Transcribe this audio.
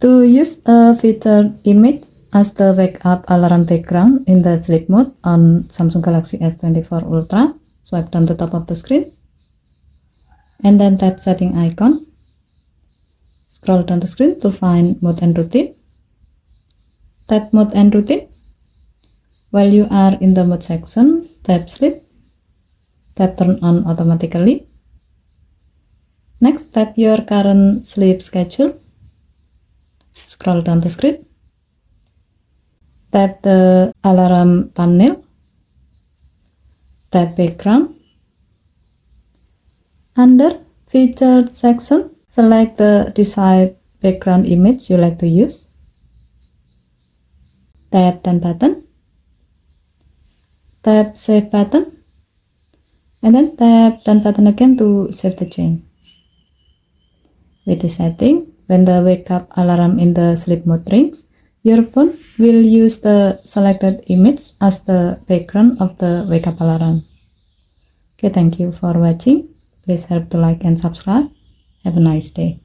To use a featured image as the wake up alarm background in the sleep mode on Samsung Galaxy S24 Ultra, swipe down the top of the screen and then tap setting icon. Scroll down the screen to find mode and routine. Tap mode and routine. While you are in the mode section, tap sleep. Tap turn on automatically. Next, tap your current sleep schedule. Scroll down the screen. Tap the alarm thumbnail. Tap background. Under featured section, select the desired background image you like to use. Tap done button. Tap save button. And then tap done button again to save the change. With this setting, when the wake up alarm in the sleep mode rings, your phone will use the selected image as the background of the wake up alarm. Okay, thank you for watching. Please help to like and subscribe. Have a nice day.